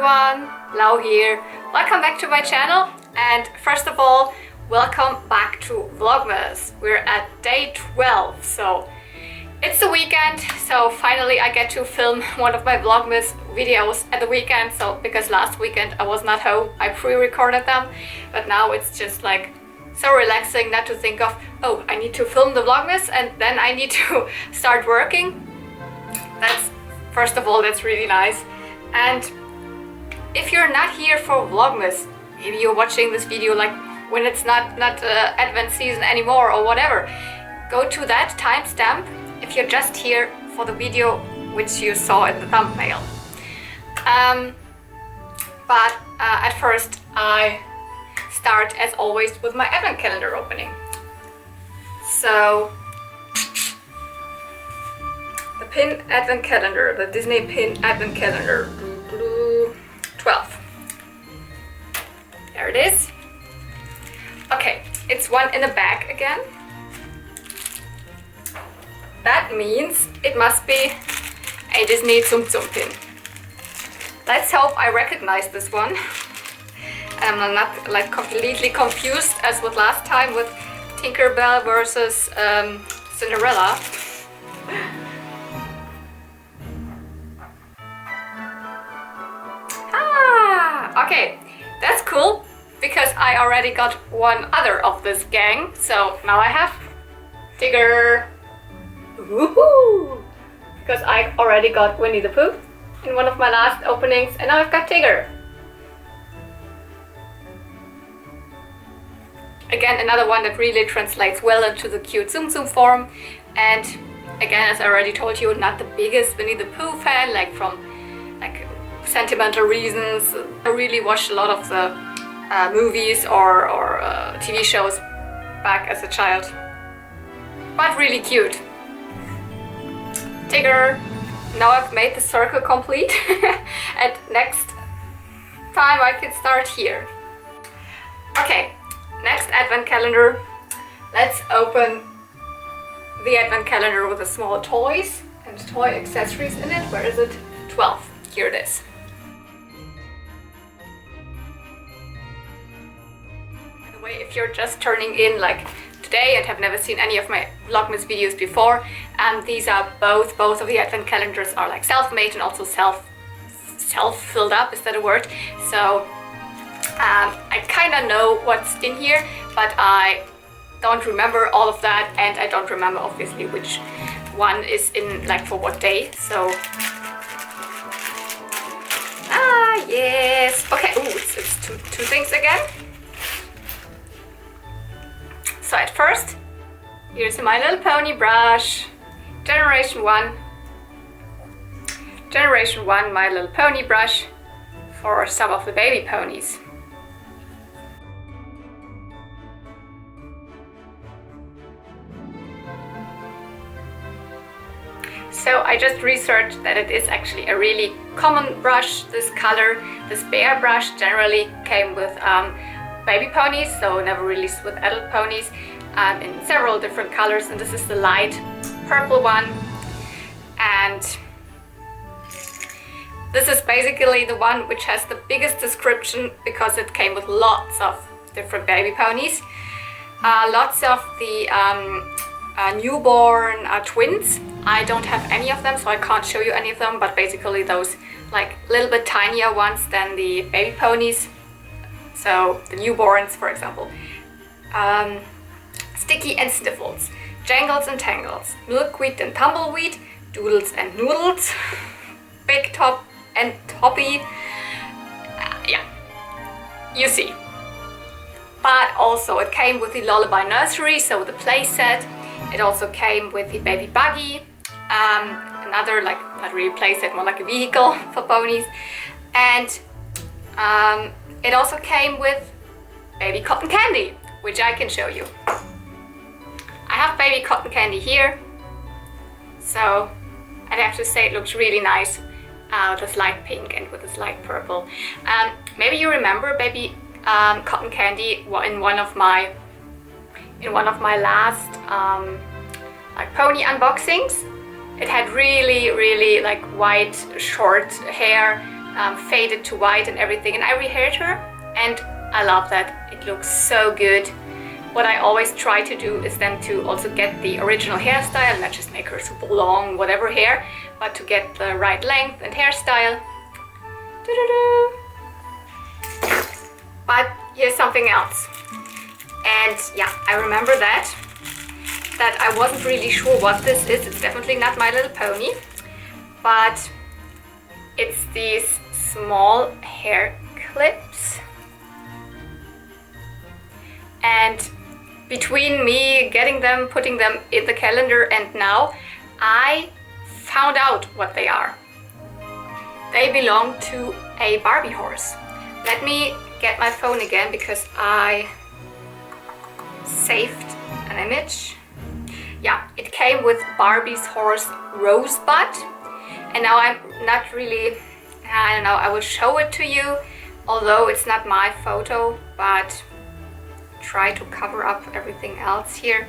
everyone, Lau here. Welcome back to my channel, and first of all, welcome back to Vlogmas. We're at day 12, so it's the weekend, so finally I get to film one of my Vlogmas videos at the weekend. So because last weekend I was not home, I pre-recorded them, but now it's just like so relaxing not to think of, oh, I need to film the Vlogmas and then I need to start working. That's, first of all, that's really nice. And if you're not here for Vlogmas, maybe you're watching this video like when it's not Advent season anymore or whatever, go to that timestamp if you're just here for the video which you saw in the thumbnail. But at first I start as always with my Advent calendar opening. So the pin Advent calendar, the Disney pin Advent calendar, 12. There it is. Okay, it's one in a bag again. That means it must be a Disney Tsum Tsum pin. Let's hope I recognize this one. I'm not like completely confused as with last time with Tinkerbell versus Cinderella. Okay, that's cool because I already got one other of this gang, so now I have Tigger. Woohoo! Because I already got Winnie the Pooh in one of my last openings, and now I've got Tigger. Again, another one that really translates well into the cute Tsum Tsum form. And again, as I already told you, not the biggest Winnie the Pooh fan, like from sentimental reasons. I really watched a lot of the movies or TV shows back as a child, but really cute. Tigger. Now I've made the circle complete and next time I can start here. Okay, next Advent calendar. Let's open the Advent calendar with the small toys and toy accessories in it. Where is it? 12. Here it is. If you're just turning in like today and have never seen any of my Vlogmas videos before, these are both of the Advent calendars are like self-made and also self-filled up, is that a word? So I kind of know what's in here, but I don't remember all of that, and I don't remember obviously which one is in like for what day. So yes, okay. Ooh, it's two things again. So at first, here's My Little Pony brush, Generation 1, My Little Pony brush for some of the baby ponies. So I just researched that it is actually a really common brush, this color. This bear brush generally came with baby ponies, so never released with adult ponies, in several different colors, and this is the light purple one. And this is basically the one which has the biggest description because it came with lots of different baby ponies, lots of the newborn twins. I don't have any of them, so I can't show you any of them, but basically those like a little bit tinier ones than the baby ponies. So the newborns, for example, Sticky and Sniffles, Jangles and Tangles, Milkweed and Tumbleweed, Doodles and Noodles, Big Top and Toppy, yeah, you see. But also it came with the Lullaby Nursery, so the play set. It also came with the Baby Buggy, another like not really play set, more like a vehicle for ponies, and it also came with Baby Cotton Candy, which I can show you. I have Baby Cotton Candy here, so I'd have to say it looks really nice with this light pink and with this light purple. Maybe you remember Baby Cotton Candy in one of my last like pony unboxings. It had really like white short hair faded to white and everything, and I rehaired her, and I love that. It looks so good. What I always try to do is then to also get the original hairstyle, not just make her super long whatever hair, but to get the right length and hairstyle. But here's something else, and yeah, I remember that I wasn't really sure what this is. It's definitely not My Little Pony, but it's these small hair clips. And between me getting them, putting them in the calendar, and now I found out what they are. They belong to a Barbie horse. Let me get my phone again because I saved an image. Yeah, it came with Barbie's horse Rosebud, and now I'm not really, I don't know, I will show it to you, although it's not my photo, but try to cover up everything else here.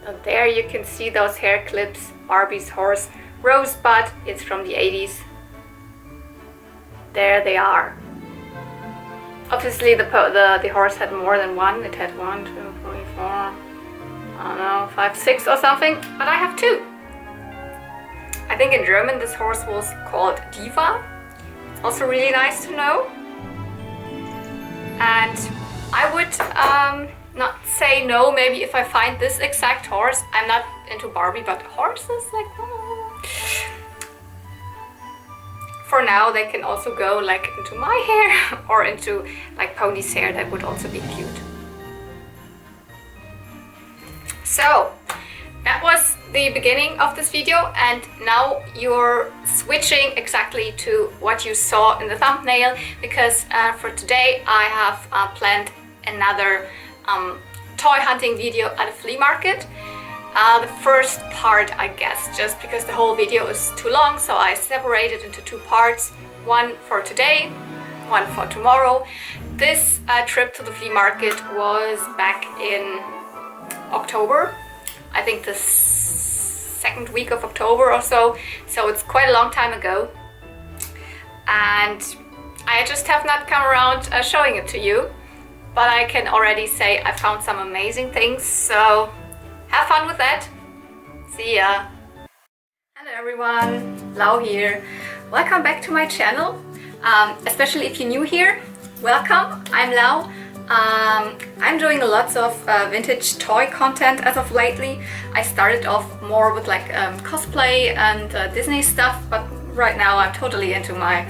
So there you can see those hair clips, Barbie's horse Rosebud. It's from the 80s. There they are. Obviously the horse had more than one. It had 1, 2, 3, 4, I don't know, 5, 6 or something, but I have 2. I think in German this horse was called Diva. It's also really nice to know. And I would not say no, maybe if I find this exact horse. I'm not into Barbie, but horses, like, for now they can also go like into my hair or into like Pony's hair. That would also be cute. So that was the beginning of this video, and now you're switching exactly to what you saw in the thumbnail, because for today I have planned another toy hunting video at a flea market. The first part, I guess, just because the whole video is too long, so I separated into 2 parts. One for today, one for tomorrow. This trip to the flea market was back in October. I think the 2nd week of October or so. So it's quite a long time ago. And I just have not come around showing it to you. But I can already say I found some amazing things. So have fun with that. See ya. Hello everyone, Lau here. Welcome back to my channel. Especially if you're new here, welcome. I'm Lau. I'm doing lots of vintage toy content as of lately. I started off more with like cosplay and Disney stuff, but right now I'm totally into my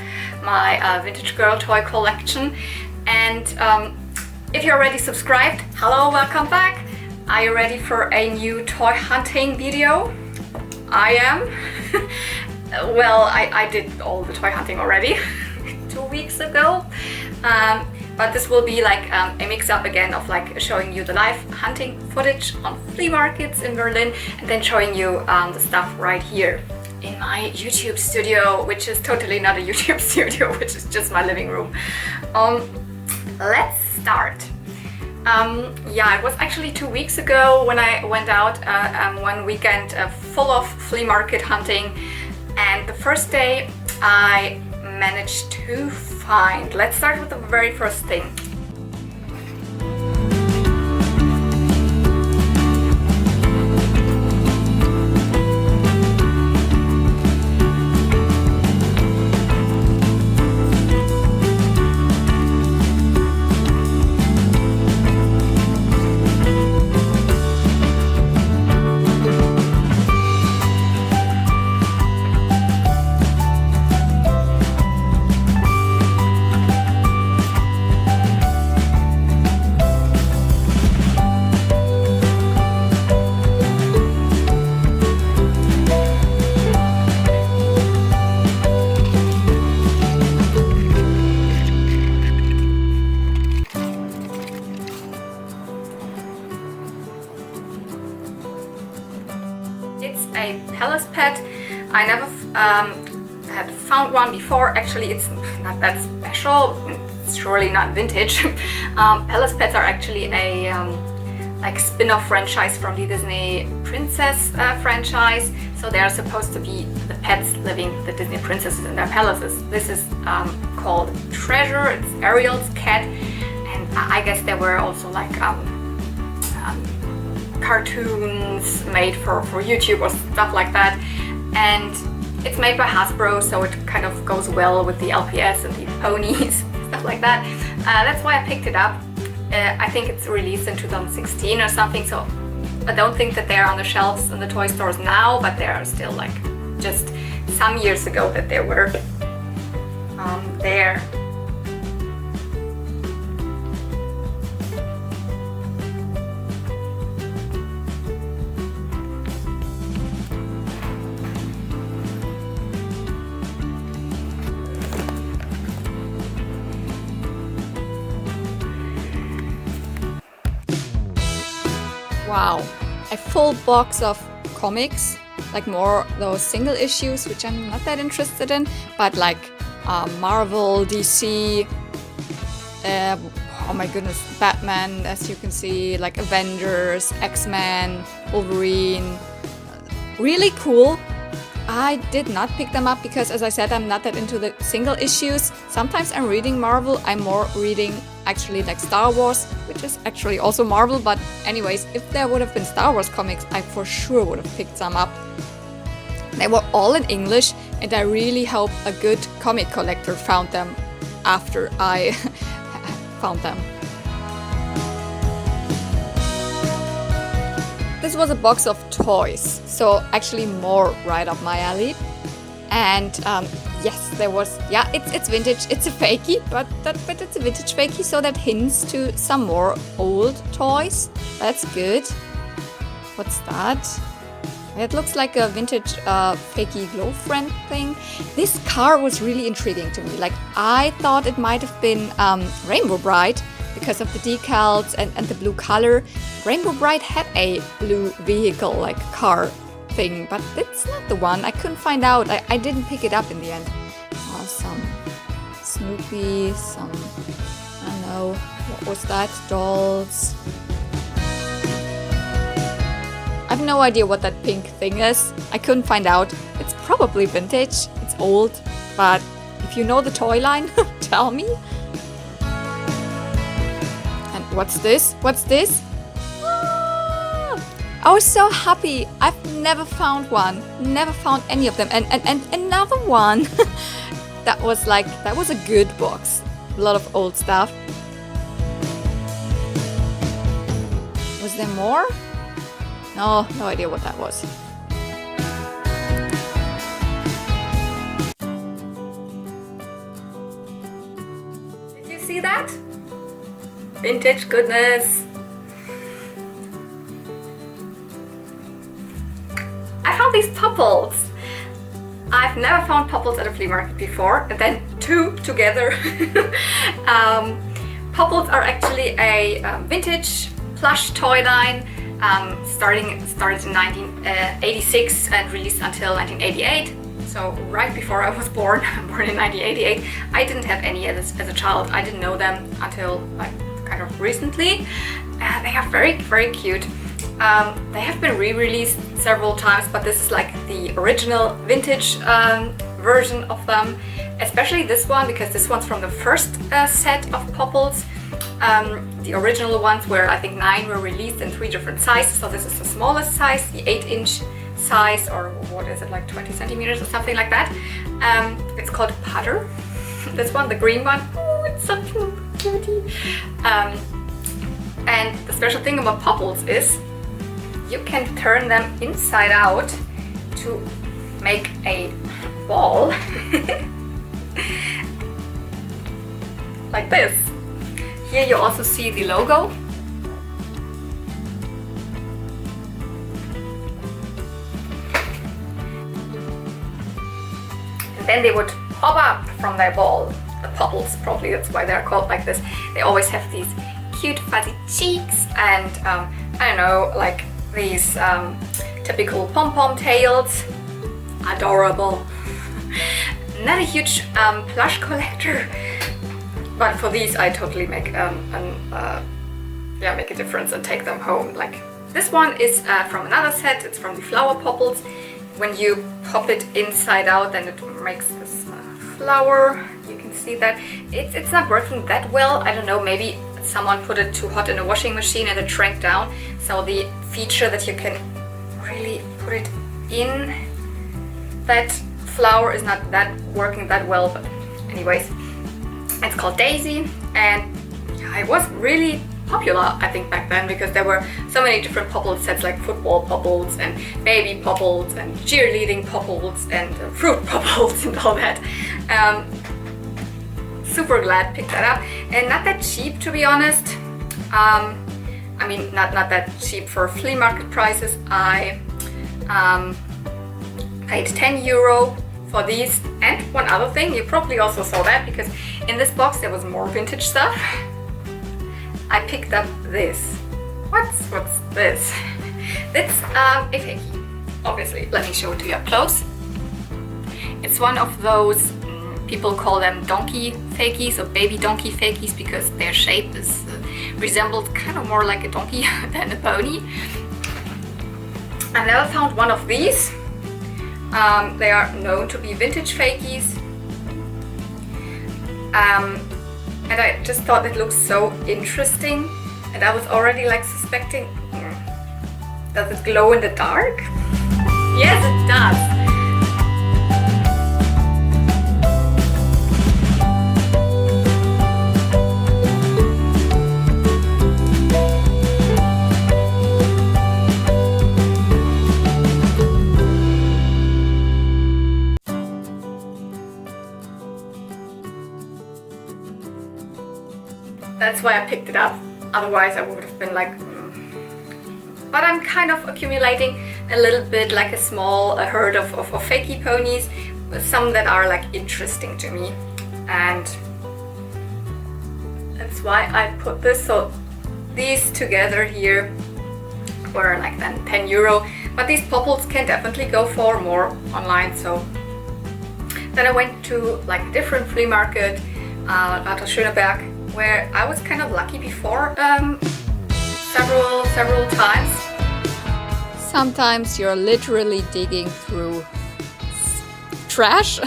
vintage girl toy collection. And if you're already subscribed, hello, welcome back. Are you ready for a new toy hunting video? I am. Well, I did all the toy hunting already 2 weeks ago. But this will be like a mix-up again of like showing you the live hunting footage on flea markets in Berlin, and then showing you the stuff right here in my YouTube studio, which is totally not a YouTube studio, which is just my living room. Let's start. Yeah, it was actually 2 weeks ago when I went out one weekend full of flea market hunting, and the first day I managed to find. Let's start with the very first thing. I never had found one before. Actually, it's not that special. It's surely not vintage. Palace Pets are actually a like spin-off franchise from the Disney Princess franchise. So they are supposed to be the pets living the Disney princesses in their palaces. This is called Treasure. It's Ariel's cat, and I guess there were also like cartoons made for YouTube or stuff like that. And it's made by Hasbro, so it kind of goes well with the LPS and the ponies, stuff like that. That's why I picked it up. I think it's released in 2016 or something, so I don't think that they're on the shelves in the toy stores now, but they are still like just some years ago that they were there. Wow, a full box of comics, like more those single issues, which I'm not that interested in, but like Marvel, DC, oh my goodness, Batman, as you can see, like Avengers, X-Men, Wolverine, really cool. I did not pick them up because, as I said, I'm not that into the single issues. Sometimes I'm reading Marvel, I'm more reading actually like Star Wars, which is actually also Marvel, but anyways, if there would have been Star Wars comics, I for sure would have picked some up. They were all in English, and I really hope a good comic collector found them after I found them. This was a box of toys, so actually more right up my alley. And yes, there was, yeah, it's vintage, it's a fakie, but it's a vintage fakie, so that hints to some more old toys. That's good. What's that? It looks like a vintage fakie glow friend thing. This car was really intriguing to me. Like, I thought it might have been Rainbow Bright because of the decals and the blue color. Rainbow Bright had a blue vehicle, like car thing, but it's not the one. I couldn't find out. I didn't pick it up in the end. Some Snoopy, some, I don't know, what was that? Dolls. I have no idea what that pink thing is. I couldn't find out. It's probably vintage, it's old, but if you know the toy line, tell me. And what's this? What's this? Ah, I was so happy. I've never found one. Never found any of them. And another one. That was a good box. A lot of old stuff. Was there more? No idea what that was. Did you see that? Vintage goodness. I found these popples. I've never found popples at a flea market before, and then two together. Popples are actually a vintage plush toy line. Started in 1986 and released until 1988. So right before I was born, born in 1988. I didn't have any as a child. I didn't know them until like kind of recently. They are very, very cute. They have been re-released several times, but this is like the original vintage version of them. Especially this one, because this one's from the first set of Popples. The original ones were, I think, 9 were released in 3 different sizes. So this is the smallest size, the 8-inch size, or what is it, like 20 centimeters or something like that. It's called Putter. This one, the green one. Oh, it's so cutie. And the special thing about Popples is you can turn them inside out to make a ball. Like this. Here you also see the logo. And then they would pop up from their ball. The Popples, probably that's why they're called like this. They always have these cute fuzzy cheeks and I don't know, like these typical pom-pom tails. Adorable. Not a huge plush collector, but for these I totally make make a difference and take them home. Like this one is from another set. It's from the Flower Popples. when you pop it inside out, then it makes this flower. You can see that it's not working that well. I don't know, maybe someone put it too hot in a washing machine and it shrank down. So the feature that you can really put it in that flower is not that working that well. But anyways, it's called Daisy, and yeah, it was really popular, I think, back then, because there were so many different popple sets, like football popples and baby popples and cheerleading popples and fruit popples and all that. Super glad picked that up, and not that cheap, to be honest. I mean, not that cheap for flea market prices. I paid 10 euro for these, and one other thing, you probably also saw that, because in this box there was more vintage stuff. I picked up this. What's this? It's a fakie, obviously. Let me show it to you up close. It's one of those, people call them donkey fakies or baby donkey fakies, because their shape is resembled kind of more like a donkey than a pony. I never found one of these. They are known to be vintage fakies. And I just thought it looked so interesting, and I was already like suspecting, does it glow in the dark? Yes, it does. That's why I picked it up. Otherwise I would have been like, But I'm kind of accumulating a little bit, like a small herd of fakey ponies, some that are like interesting to me, and that's why I put this. So these together here were like then 10 euro, but these popples can definitely go for more online. So then I went to like a different flea market, Bad Schöneberg, where I was kind of lucky before several times. Sometimes you're literally digging through trash.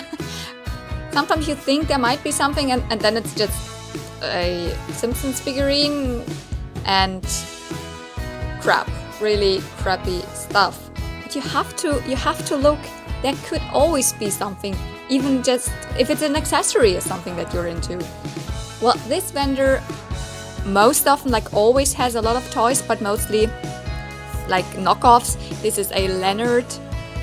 Sometimes you think there might be something, and then it's just a Simpsons figurine and crap, really crappy stuff. But you have to look. There could always be something, even just if it's an accessory or something that you're into. Well, this vendor most often, like always, has a lot of toys, but mostly like knockoffs. This is a Leonard,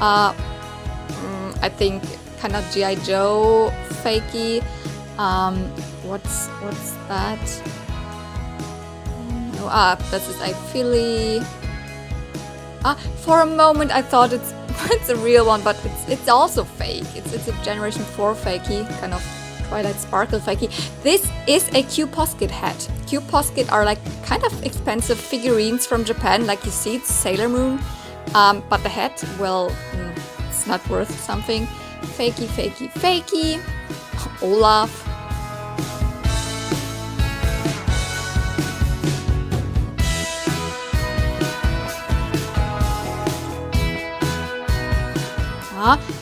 I think kind of G.I. Joe fakey. What's that? No, this is a Flea. For a moment I thought it's a real one, but it's also fake. It's a Generation 4 fakey, kind of Twilight Sparkle fakey. This is a Q Posket hat. Q Posket are like kind of expensive figurines from Japan, like you see, it's Sailor Moon. But the hat, well, it's not worth something. Fakey, fakey, fakey. Olaf.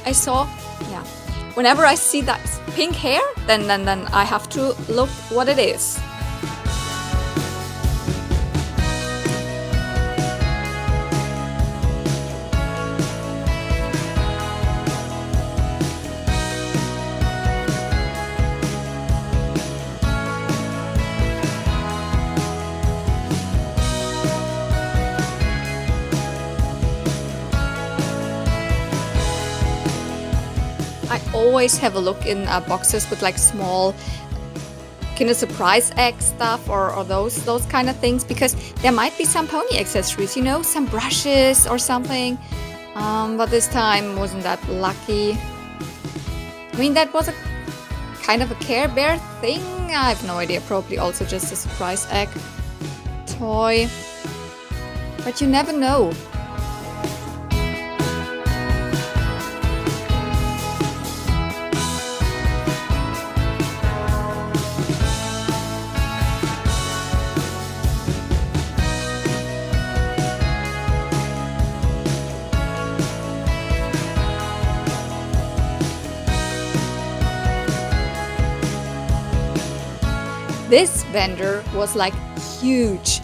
I saw, yeah. Whenever I see that pink hair, then I have to look what it is. I always have a look in boxes with like small Kinder Surprise egg stuff or those kind of things, because there might be some pony accessories, you know, some brushes or something. But this time wasn't that lucky. I mean, that was a kind of a Care Bear thing. I have no idea, probably also just a surprise egg toy. But you never know. this vendor was like huge.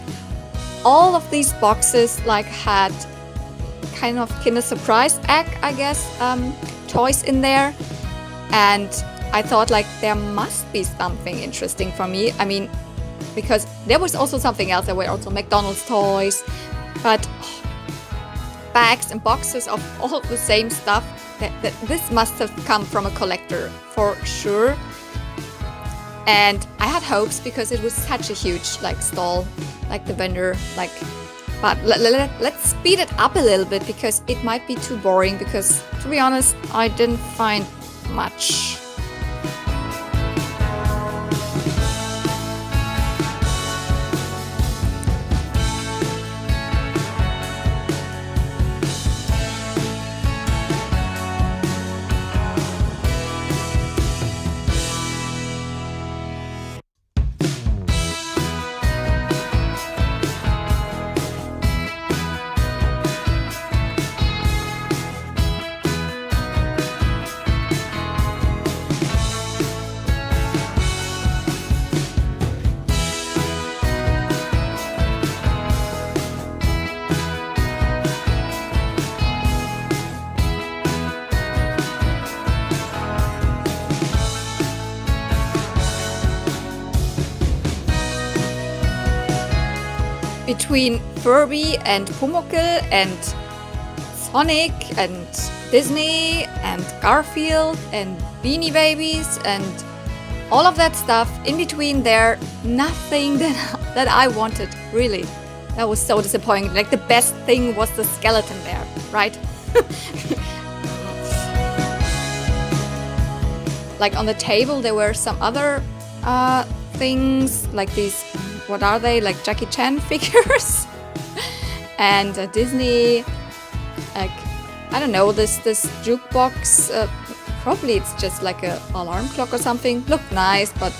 All of these boxes like had kind of Kinder Surprise egg, I guess, toys in there. And I thought like there must be something interesting for me. I mean, because there was also something else. There were also McDonald's toys, but bags and boxes of all the same stuff. This must have come from a collector for sure. And I had hopes because it was such a huge like stall, like the vendor, like. But let's speed it up a little bit because it might be too boring. Because to be honest, I didn't find much. Between Furby and Pumuckl and Sonic and Disney and Garfield and Beanie Babies and all of that stuff, in between there, nothing that I wanted, really. That was so disappointing. Like the best thing was the skeleton there, right? Like on the table there were some other things, like these, what are they, like Jackie Chan figures and Disney, like I don't know, this jukebox, probably it's just like a alarm clock or something, looked nice, but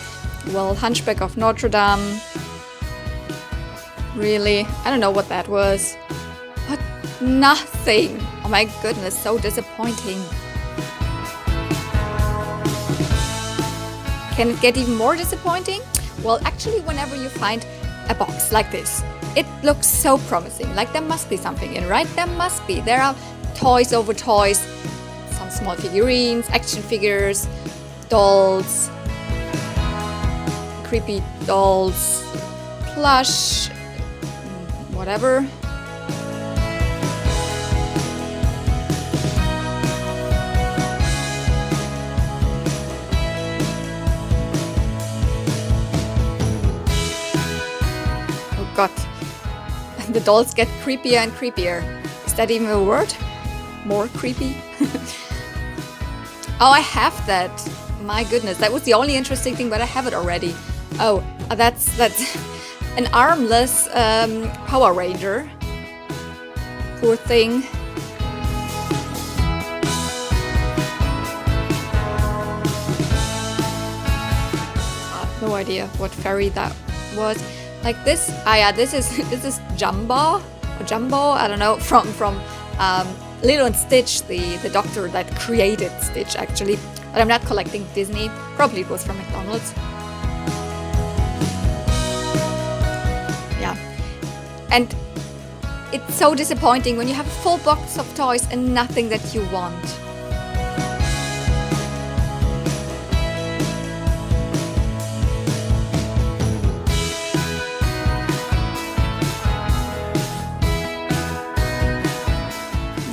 well, Hunchback of Notre Dame, really, I don't know what that was, but nothing. Oh my goodness, so disappointing. Can it get even more disappointing? Well, actually, whenever you find a box like this, it looks so promising. Like there must be something in, right? There must be. There are toys over toys, some small figurines, action figures, dolls, creepy dolls, plush, whatever. God, the dolls get creepier and creepier. Is that even a word? More creepy? Oh, I have that. My goodness, that was the only interesting thing, but I have it already. Oh, that's an armless Power Ranger. Poor thing. No idea what fairy that was. Like this, this is Jumbo, I don't know, from Lilo and Stitch, the doctor that created Stitch actually. But I'm not collecting Disney. Probably it was from McDonald's. Yeah, and it's so disappointing when you have a full box of toys and nothing that you want.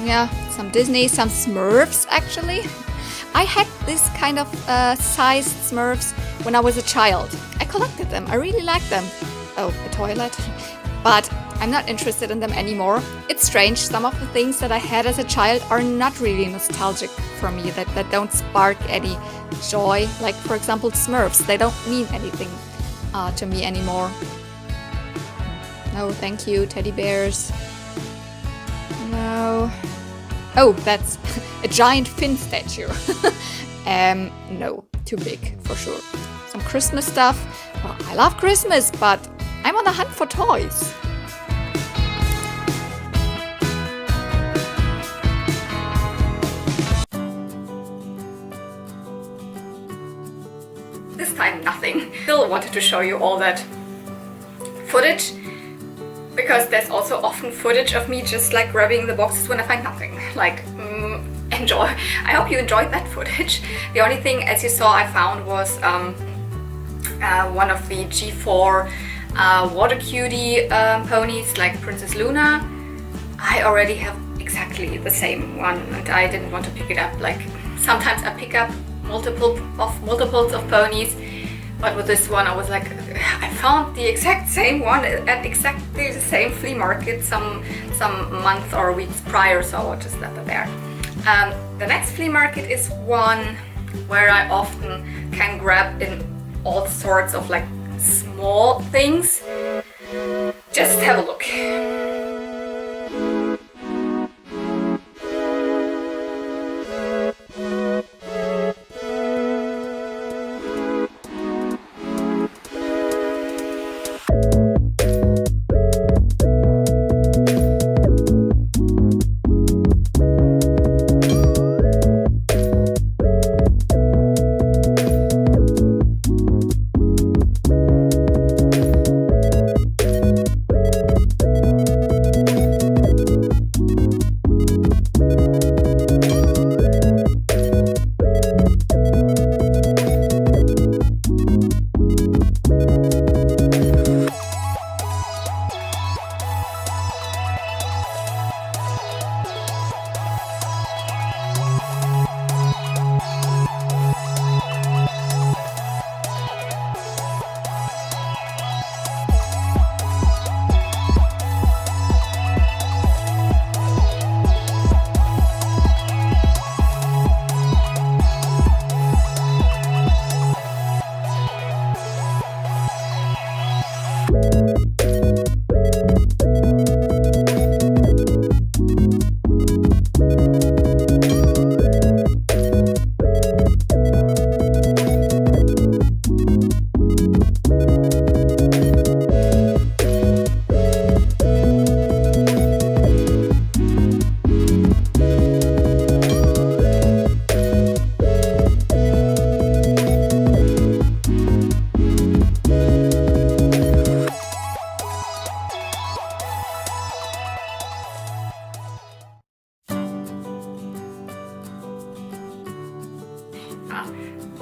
Yeah, some Disney, some Smurfs actually. I had this kind of sized Smurfs when I was a child. I collected them, I really liked them. Oh, a toilet. But I'm not interested in them anymore. It's strange, some of the things that I had as a child are not really nostalgic for me, that don't spark any joy. Like for example Smurfs, they don't mean anything to me anymore. No, thank you, teddy bears. No. Oh, that's a giant Finn statue. No, too big for sure. Some Christmas stuff. Well, I love Christmas, but I'm on the hunt for toys. this time nothing. Still wanted to show you all that footage, because there's also often footage of me just like grabbing the boxes when I find nothing. Like, enjoy. I hope you enjoyed that footage. The only thing, as you saw, I found was one of the G4 water cutie ponies, like Princess Luna. I already have exactly the same one, and I didn't want to pick it up. Like, sometimes I pick up multiples of ponies, but with this one I was like, I found the exact same one at exactly the same flea market some months or weeks prior, so I'll just let it there. The next flea market is one where I often can grab in all sorts of like small things. Just have a look.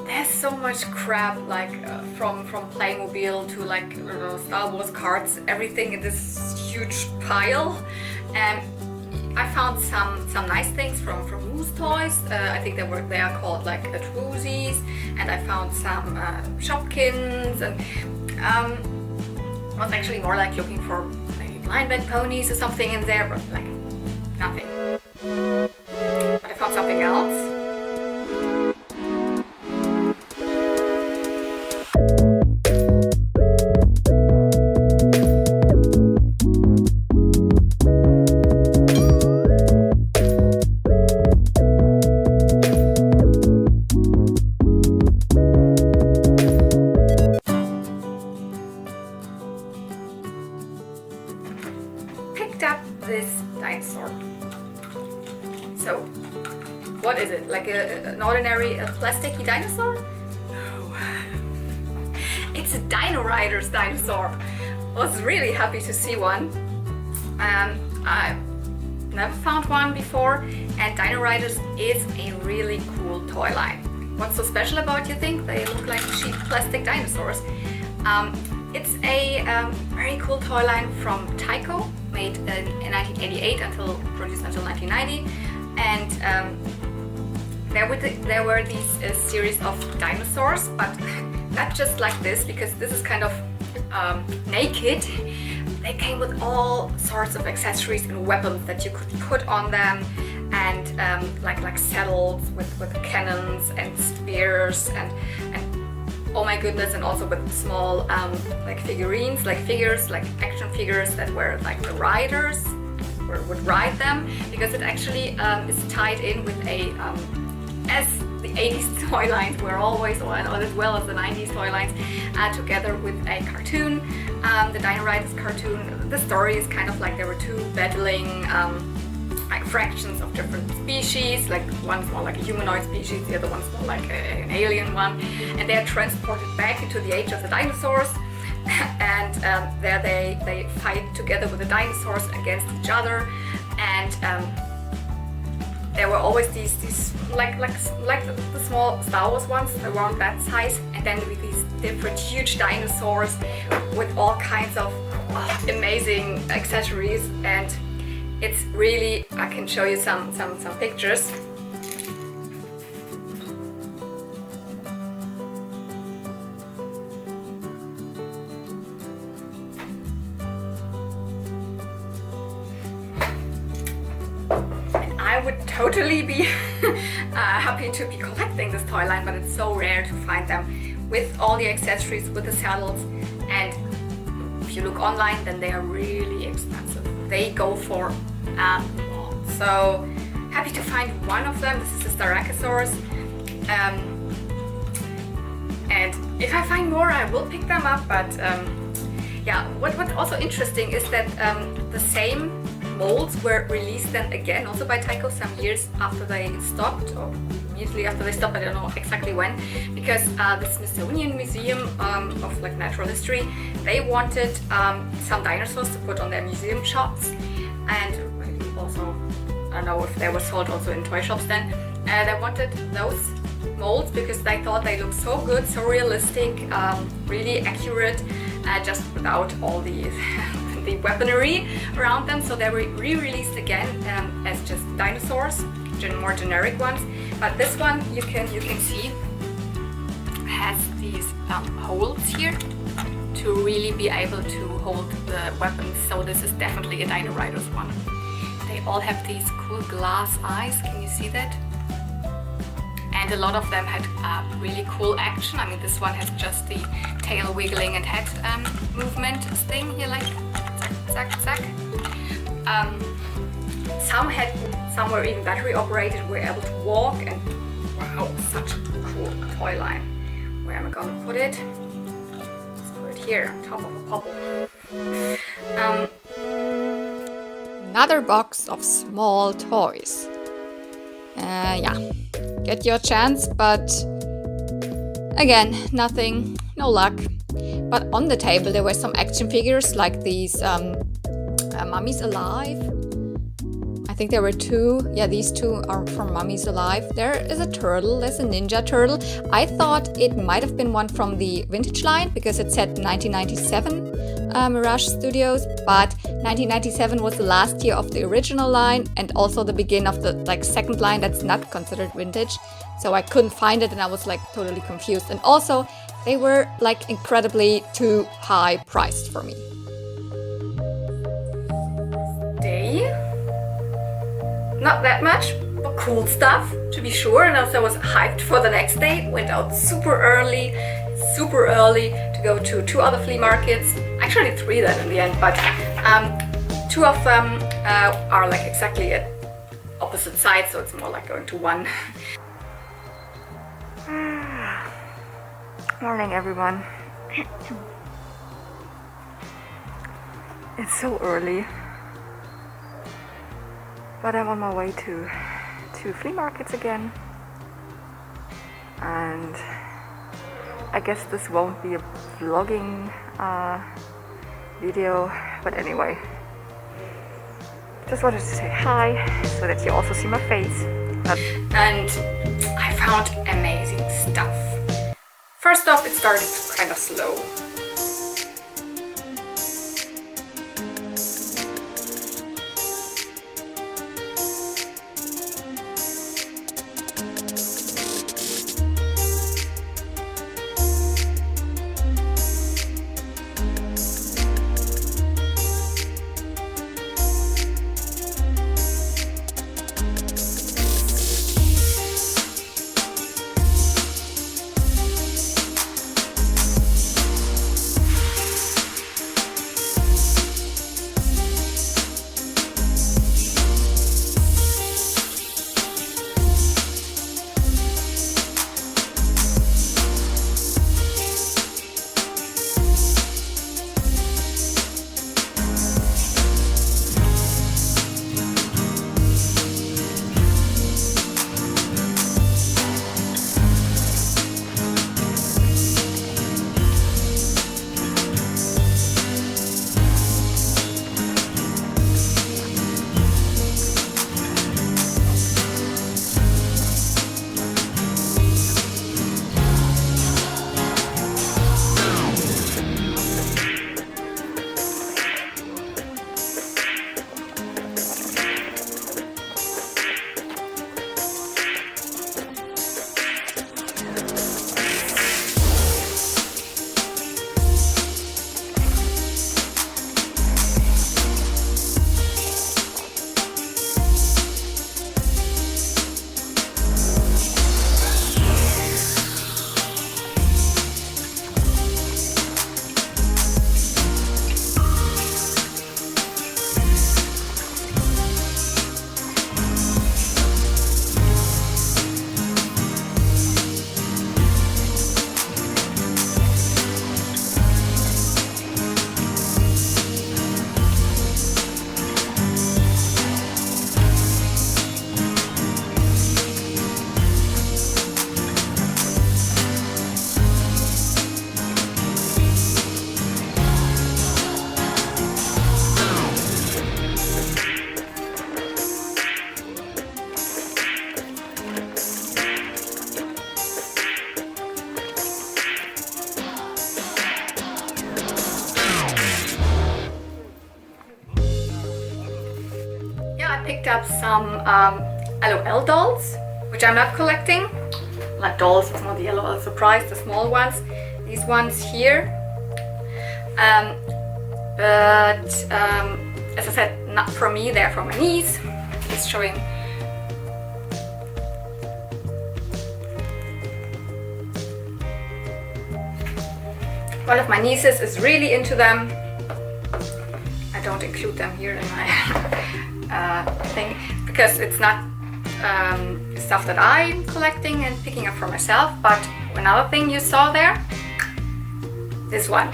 There's so much crap, like from Playmobil to like Star Wars cards, everything in this huge pile. And I found some nice things from Moose Toys. I think they are called like Twoozies, and I found some Shopkins, and I was actually more like looking for maybe blind bag ponies or something in there, but like nothing. But I found something else. This dinosaur. So, what is it? Like an ordinary plasticky dinosaur? No. It's a Dino Riders dinosaur. I was really happy to see one. I've never found one before, and Dino Riders is a really cool toy line. What's so special about, you think? They look like cheap plastic dinosaurs. It's a very cool toy line from Tyco, made in 1988 produced until 1990, and there were these series of dinosaurs, but not just like this, because this is kind of naked. They came with all sorts of accessories and weapons that you could put on them, and like saddles with cannons and spears and oh my goodness, and also with small like figurines, like figures, like action figures that were like the riders would ride them, because it actually is tied in with a as the 80s toy lines were always on, as well as the 90s toy lines, together with a cartoon, the Dino Riders cartoon. The story is kind of like there were two battling like fractions of different species, like one's more like a humanoid species, the other one's more like an alien one, and they're transported back into the age of the dinosaurs, and there they fight together with the dinosaurs against each other, and there were always these like the small Star Wars ones around that size, and then with these different huge dinosaurs with all kinds of amazing accessories, and it's really, I can show you some pictures. I would totally be happy to be collecting this toy line, but it's so rare to find them with all the accessories, with the saddles, and if you look online, then they are really expensive. They go for a lot. So happy to find one of them. This is a Styracosaurus. And if I find more, I will pick them up. But yeah, what's also interesting is that the same molds were released then again, also by Tyco, some years after they stopped, or immediately after they stopped. I don't know exactly when, because the Smithsonian Museum of like Natural History, they wanted some dinosaurs to put on their museum shops, and also I don't know if they were sold also in toy shops then. They wanted those molds because they thought they looked so good, so realistic, really accurate, just without all the the weaponry around them. So they were re-released again as just dinosaurs, more generic ones. But this one you can see has these holes here to really be able to hold the weapons. So this is definitely a Dino Riders one. They all have these cool glass eyes. Can you see that? And a lot of them had really cool action. I mean, this one has just the tail wiggling and head movement thing here, like zack, zack. Some were even battery operated, were able to walk, and wow, such a cool toy line. Where am I gonna put it? Let's put it here, on top of a bubble. Another box of small toys. Yeah, get your chance, but again, nothing, no luck. But on the table there were some action figures like these Mummies Alive. I think there were two. Yeah, these two are from Mummies Alive. There is a turtle, there's a ninja turtle. I thought it might have been one from the vintage line because it said 1997 Mirage Studios, but 1997 was the last year of the original line and also the beginning of the second line that's not considered vintage. So I couldn't find it and I was like totally confused. And also they were like incredibly too high priced for me. Not that much, but cool stuff to be sure. And also I was hyped for the next day. Went out super early to go to 2 other flea markets. Actually 3 then in the end, but 2 of them are like exactly at opposite sides, so it's more like going to one. Morning everyone. It's so early, but I'm on my way to flea markets again, and I guess this won't be a vlogging video, but anyway, just wanted to say hi so that you also see my face. And I found amazing stuff. First off, it started kind of slow. picked up some LOL dolls, which I'm not collecting. Like dolls, it's not the LOL surprise, the small ones. These ones here. But as I said, not for me, they're for my niece. Just showing. One of my nieces is really into them. I don't include them here in my thing because it's not stuff that I'm collecting and picking up for myself. But another thing you saw there, this one.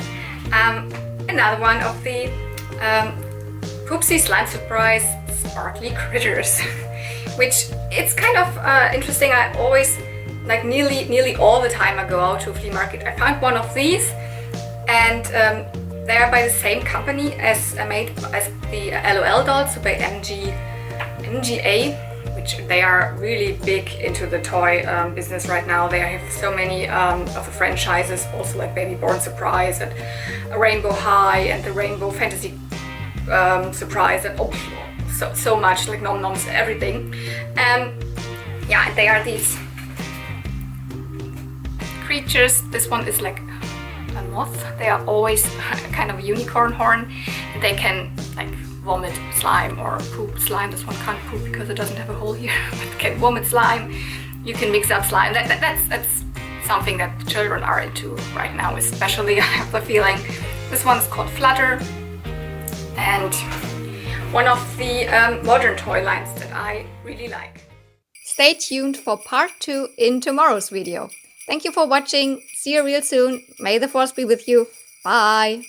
Another one of the Poopsie Slime Surprise Sparkly Critters, which it's kind of interesting. I always, like nearly all the time I go out to a flea market, I found one of these, and they are by the same company as made as the LOL dolls, so by MGA, which they are really big into the toy business right now. They have so many of the franchises, also like Baby Born Surprise and Rainbow High and the Rainbow Fantasy Surprise, and so much, like Nom Noms, everything. Yeah, and they are these creatures. This one is like a moth. They are always kind of a unicorn horn. They can like vomit slime or poop slime. This one can't poop because it doesn't have a hole here, but it can vomit slime. You can mix up slime. That's something that children are into right now, especially, I have the feeling. This one's called Flutter, and one of the modern toy lines that I really like. Stay tuned for part 2 in tomorrow's video. Thank you for watching. See you real soon. May the force be with you. Bye.